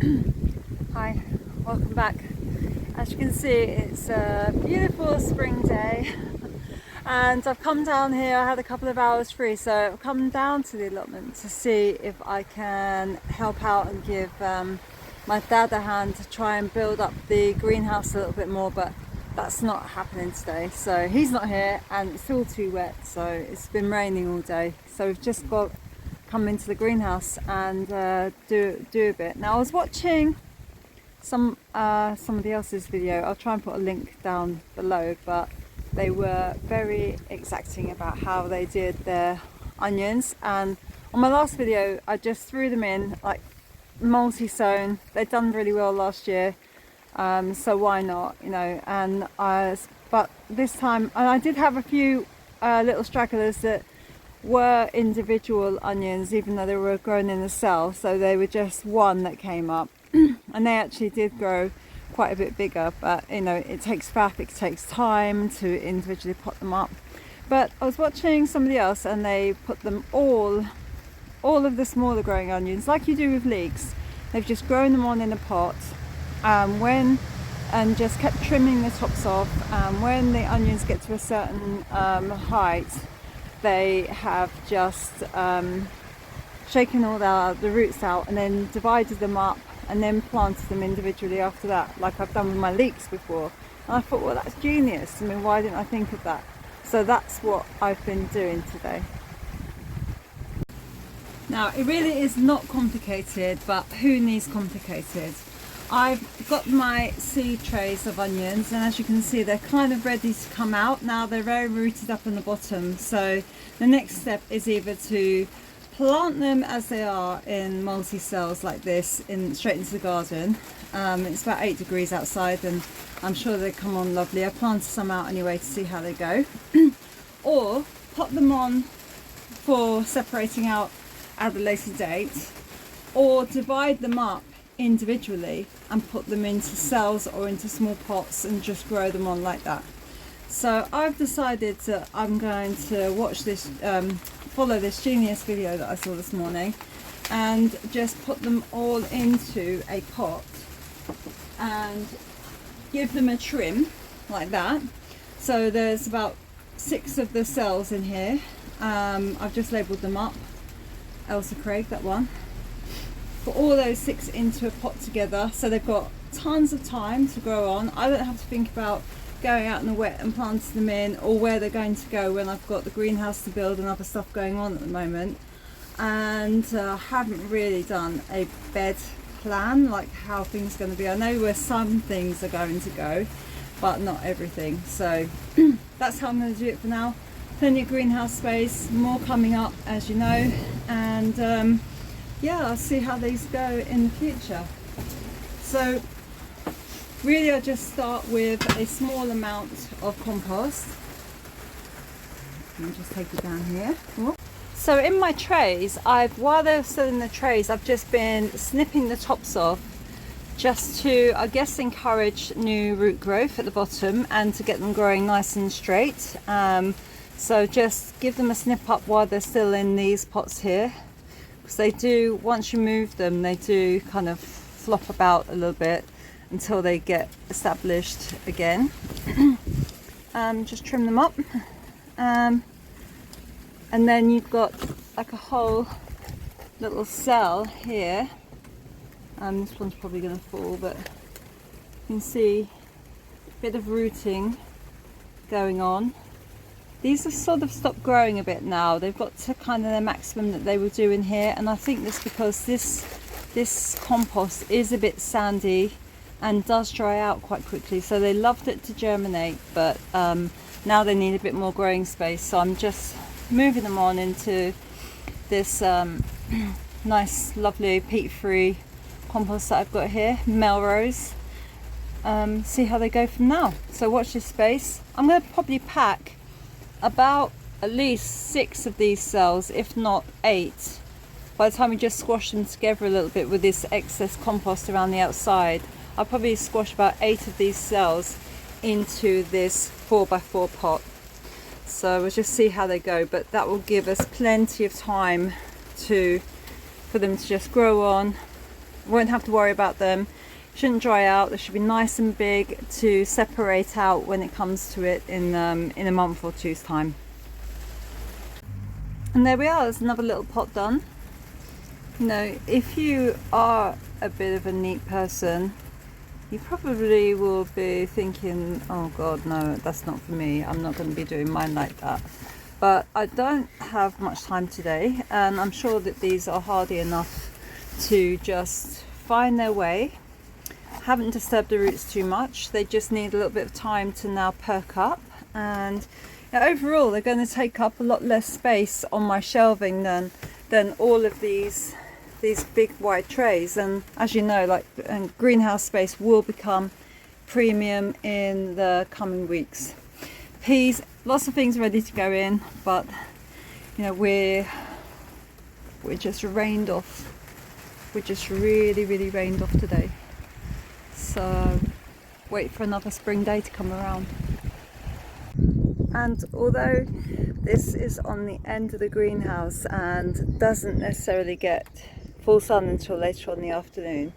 Hi, welcome back. As you can see, it's a beautiful spring day and I've come down here. I had a couple of hours free, so I've come down to the allotment to see if I can help out and give my dad a hand to try and build up the greenhouse a little bit more, but that's not happening today. So he's not here and it's all too wet, so it's been raining all day, so we've just got come into the greenhouse and do a bit. Now I was watching somebody else's video. I'll try and put a link down below, but they were very exacting about how they did their onions, and on my last video I just threw them in like multi-sown. They'd done really well last year, so why not, you know. And but this time, and I did have a few little stragglers that were individual onions, even though they were grown in a cell, so they were just one that came up and they actually did grow quite a bit bigger, but you know, it takes time to individually pot them up. But I was watching somebody else and they put them all of the smaller growing onions, like you do with leeks. They've just grown them on in a pot, and just kept trimming the tops off, and when the onions get to a certain height, they have just shaken all the roots out and then divided them up and then planted them individually after that, like I've done with my leeks before. And I thought, well, that's genius. I mean, why didn't I think of that? So that's what I've been doing today. Now, it really is not complicated, but who needs complicated? I've got my seed trays of onions, and as you can see, they're kind of ready to come out. Now they're very rooted up in the bottom, so the next step is either to plant them as they are in multi-cells like this straight into the garden. It's about 8 degrees outside and I'm sure they come on lovely. I planted some out anyway to see how they go. Or pop them on for separating out at a later date, or divide them up individually and put them into cells or into small pots and just grow them on like that. So I've decided that I'm going to watch this, follow this genius video that I saw this morning, and just put them all into a pot and give them a trim like that. So there's about 6 of the cells in here. I've just labelled them up. Elsa Craig, that one. Put all those 6 into a pot together, so they've got tons of time to grow on. I don't have to think about going out in the wet and planting them in, or where they're going to go when I've got the greenhouse to build and other stuff going on at the moment. And I haven't really done a bed plan, like how things are going to be. I know where some things are going to go, but not everything. So that's how I'm going to do it for now. Plenty of greenhouse space, more coming up, as you know, and yeah, I'll see how these go in the future. So really I just start with a small amount of compost. Let me just take it down here. So in my trays, while they're still in the trays, I've just been snipping the tops off just to, I guess, encourage new root growth at the bottom and to get them growing nice and straight. So just give them a snip up while they're still in these pots here, because they do, once you move them, they do kind of flop about a little bit until they get established again. Just trim them up, and then you've got like a whole little cell here. This one's probably going to fall, but you can see a bit of rooting going on. These have sort of stopped growing a bit now. They've got to kind of the maximum that they will do in here, and I think this because this compost is a bit sandy and does dry out quite quickly. So they loved it to germinate, but now they need a bit more growing space. So I'm just moving them on into this nice, lovely, peat-free compost that I've got here, Melrose. See how they go from now. So watch this space. I'm going to probably pack about at least 6 of these cells, if not 8, by the time we just squash them together a little bit with this excess compost around the outside. I'll probably squash about 8 of these cells into this 4x4 pot. So we'll just see how they go, but that will give us plenty of time for them to just grow on won't have to worry about them. Shouldn't dry out. They should be nice and big to separate out when it comes to it in a month or two's time. And there we are, there's another little pot done. You know, if you are a bit of a neat person, you probably will be thinking, oh god, no, that's not for me, I'm not going to be doing mine like that. But I don't have much time today, and I'm sure that these are hardy enough to just find their way. Haven't disturbed the roots too much. They just need a little bit of time to now perk up, and overall they're going to take up a lot less space on my shelving than all of these big wide trays. And as you know, like, greenhouse space will become premium in the coming weeks. Peas, lots of things ready to go in, but you know, we're just rained off. We're just really rained off today. So wait for another spring day to come around. And although this is on the end of the greenhouse and doesn't necessarily get full sun until later on in the afternoon,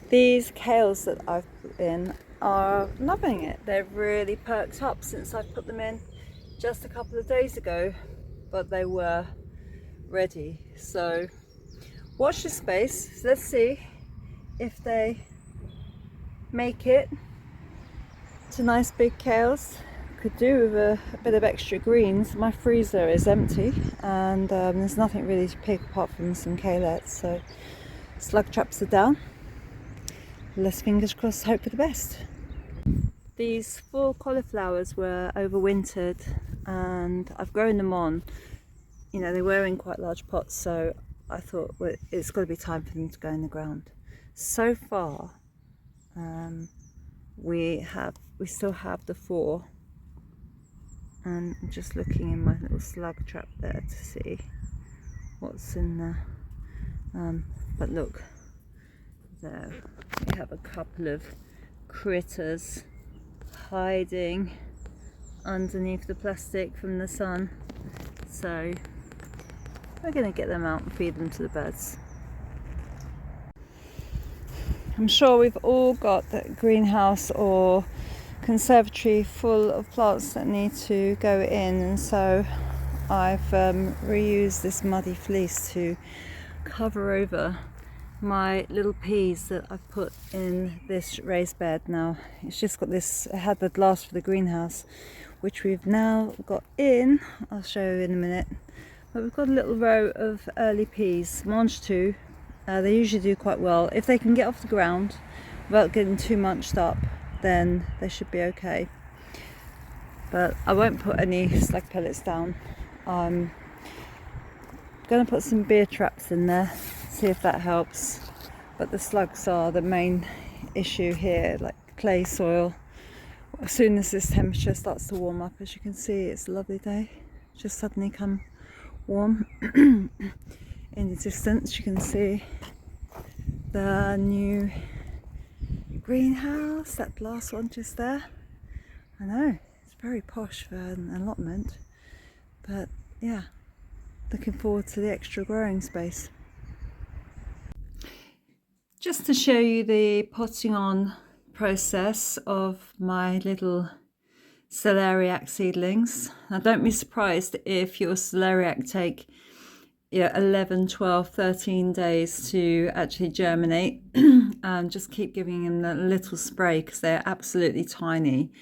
these kales that I've put in are loving it. They've really perked up since I put them in just a couple of days ago, but they were ready. So watch this space. Let's see if they make it to nice big kales. Could do with a bit of extra greens. My freezer is empty, and there's nothing really to pick apart from some kalettes, so slug traps are down. Let's fingers crossed, hope for the best. These 4 cauliflowers were overwintered, and I've grown them on. You know, they were in quite large pots, so I thought, well, it's got to be time for them to go in the ground. So far, we still have the 4, and I'm just looking in my little slug trap there to see what's in there. But look, there we have a couple of critters hiding underneath the plastic from the sun, so we're going to get them out and feed them to the birds. I'm sure we've all got that greenhouse or conservatory full of plants that need to go in, and so I've reused this muddy fleece to cover over my little peas that I've put in this raised bed. Now it's just got this, it had the glass for the greenhouse, which we've now got in. I'll show you in a minute. But we've got a little row of early peas, Mange 2. They usually do quite well. If they can get off the ground without getting too munched up, then they should be okay. But I won't put any slug pellets down. I'm going to put some beer traps in there, see if that helps. But the slugs are the main issue here, like clay soil. As soon as this temperature starts to warm up, as you can see, it's a lovely day. Just suddenly come warm. In the distance you can see the new greenhouse, that last one just there. I know, it's very posh for an allotment, but yeah, looking forward to the extra growing space. Just to show you the potting on process of my little celeriac seedlings. Now don't be surprised if your celeriac take 11, 12, 13 days to actually germinate. Just keep giving them a little spray because they're absolutely tiny,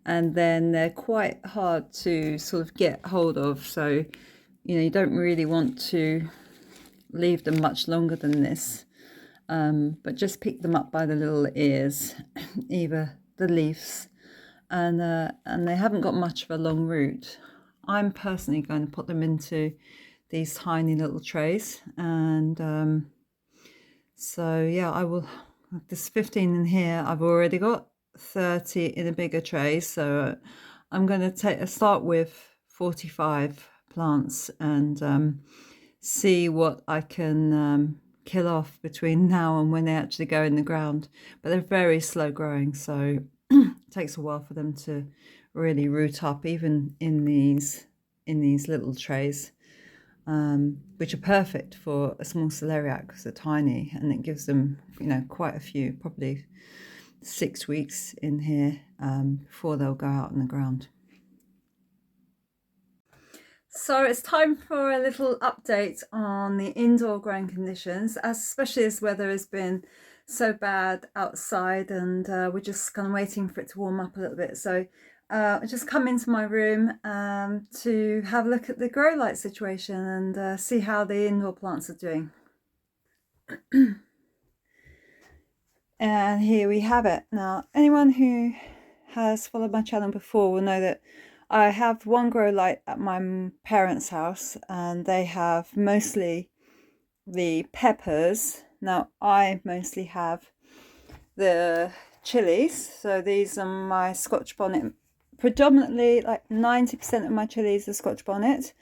and then they're quite hard to sort of get hold of, so you don't really want to leave them much longer than this, but just pick them up by the little ears, either the leaves, and they haven't got much of a long root. I'm personally going to put them into these tiny little trays, and so yeah, I will. There's 15 in here. I've already got 30 in a bigger tray, so I'm going to start with 45 plants and see what I can kill off between now and when they actually go in the ground. But they're very slow growing, so it takes a while for them to really root up, even in these little trays. which are perfect for a small celeriac because they're tiny, and it gives them, quite a few, probably 6 weeks in here before they'll go out on the ground. So it's time for a little update on the indoor growing conditions, especially as weather has been so bad outside, and we're just kind of waiting for it to warm up a little bit. So I just come into my room to have a look at the grow light situation and see how the indoor plants are doing. And here we have it. Now, anyone who has followed my channel before will know that I have one grow light at my parents' house, and they have mostly the peppers. Now, I mostly have the chilies. So these are my Scotch bonnet. Predominantly, like 90% of my chilies are Scotch bonnet.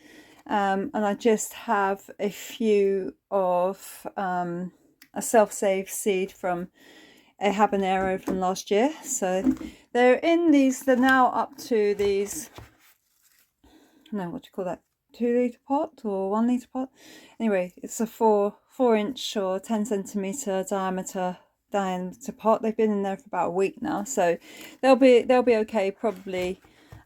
And I just have a few of a self-save seed from a habanero from last year. So they're in these, they're now up to these, no, what do you call that, 2 litre pot or 1 litre pot? Anyway, it's a 4 inch or 10 centimetre diameter pot. They've been in there for about a week now, so they'll be okay probably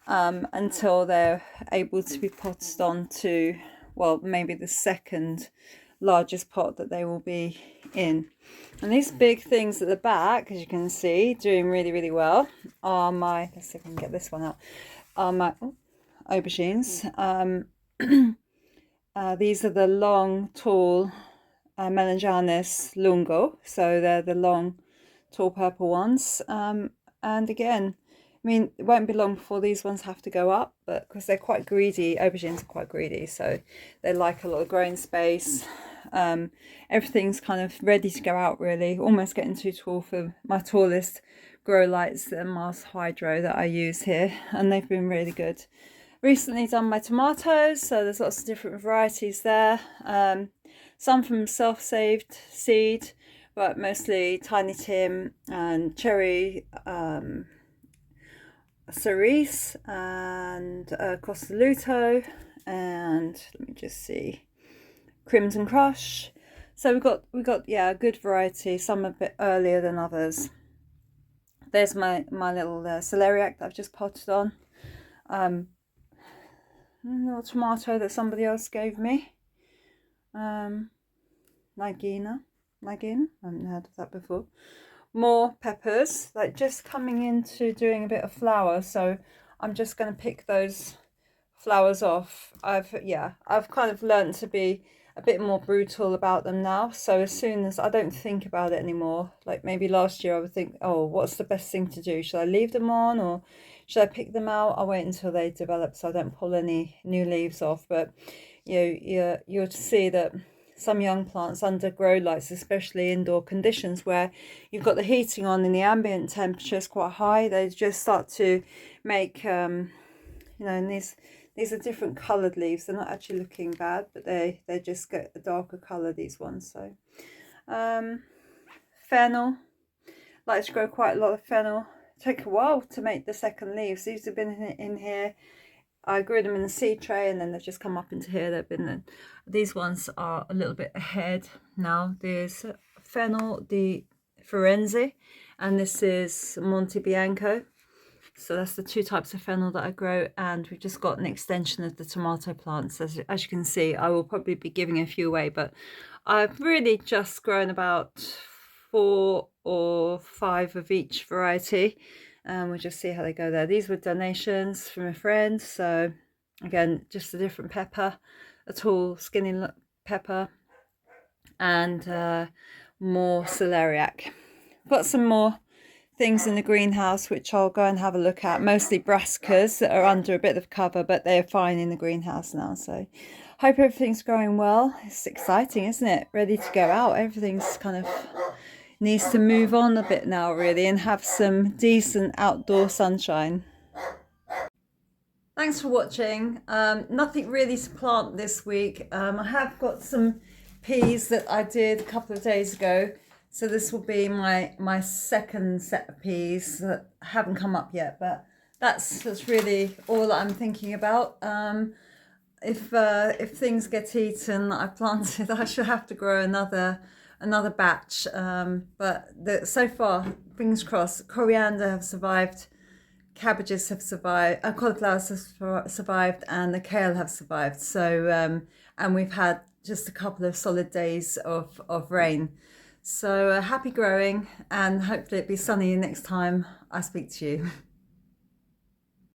until they're able to be potted onto, well, maybe the second largest pot that they will be in. And these big things at the back, as you can see, doing really well, are my, let's see if I can get this one out, are my aubergines. These are the long, tall Melanjanus lungo, so they're the long, tall purple ones. And again, I mean, it won't be long before these ones have to go up, but because they're quite greedy, aubergines are quite greedy, so they like a lot of growing space. Everything's kind of ready to go out, really, almost getting too tall for my tallest grow lights, the Mars Hydro that I use here, and they've been really good. Recently done my tomatoes, so there's lots of different varieties there. Some from self-saved seed, but mostly Tiny Tim and Cherry Cerise and Costa Luto, and let me just see, Crimson Crush. So we got yeah, a good variety, some a bit earlier than others. There's my little celeriac that I've just potted on. A little tomato that somebody else gave me. Nigina, I haven't heard of that before. More peppers, like just coming into doing a bit of flower, so I'm just going to pick those flowers off. I've kind of learned to be a bit more brutal about them now, so as soon as I don't think about it anymore, like maybe last year I would think, oh, what's the best thing to do, should I leave them on or should I pick them out? I'll wait until they develop so I don't pull any new leaves off. But you'll see that some young plants under grow lights, especially indoor conditions where you've got the heating on and the ambient temperature is quite high, they just start to make and these are different coloured leaves. They're not actually looking bad, but they just get a darker colour, these ones. So fennel, like to grow quite a lot of fennel. Take a while to make the second leaves. These have been in here. I grew them in the seed tray and then they've just come up into here. They've been, these ones are a little bit ahead now. There's fennel di Firenze and this is Monte Bianco. So that's the two types of fennel that I grow, and we've just got an extension of the tomato plants. As you can see, I will probably be giving a few away, but I've really just grown about 4 or 5 of each variety, and we'll just see how they go there. These were donations from a friend, so again, just a different pepper, a tall skinny pepper, and more celeriac. I've got some more things in the greenhouse which I'll go and have a look at, mostly brassicas that are under a bit of cover, but they're fine in the greenhouse now. So hope everything's going well. It's exciting, isn't it? Ready to go out. Everything's kind of needs to move on a bit now, really, and have some decent outdoor sunshine. Thanks for watching. Nothing really to plant this week. I have got some peas that I did a couple of days ago. So this will be my second set of peas that haven't come up yet, but that's really all that I'm thinking about. if things get eaten that I planted, I should have to grow another batch. So far, fingers crossed, coriander have survived, cabbages have survived, cauliflowers have survived, and the kale have survived. So and we've had just a couple of solid days of rain. So happy growing, and hopefully it'll be sunny next time I speak to you.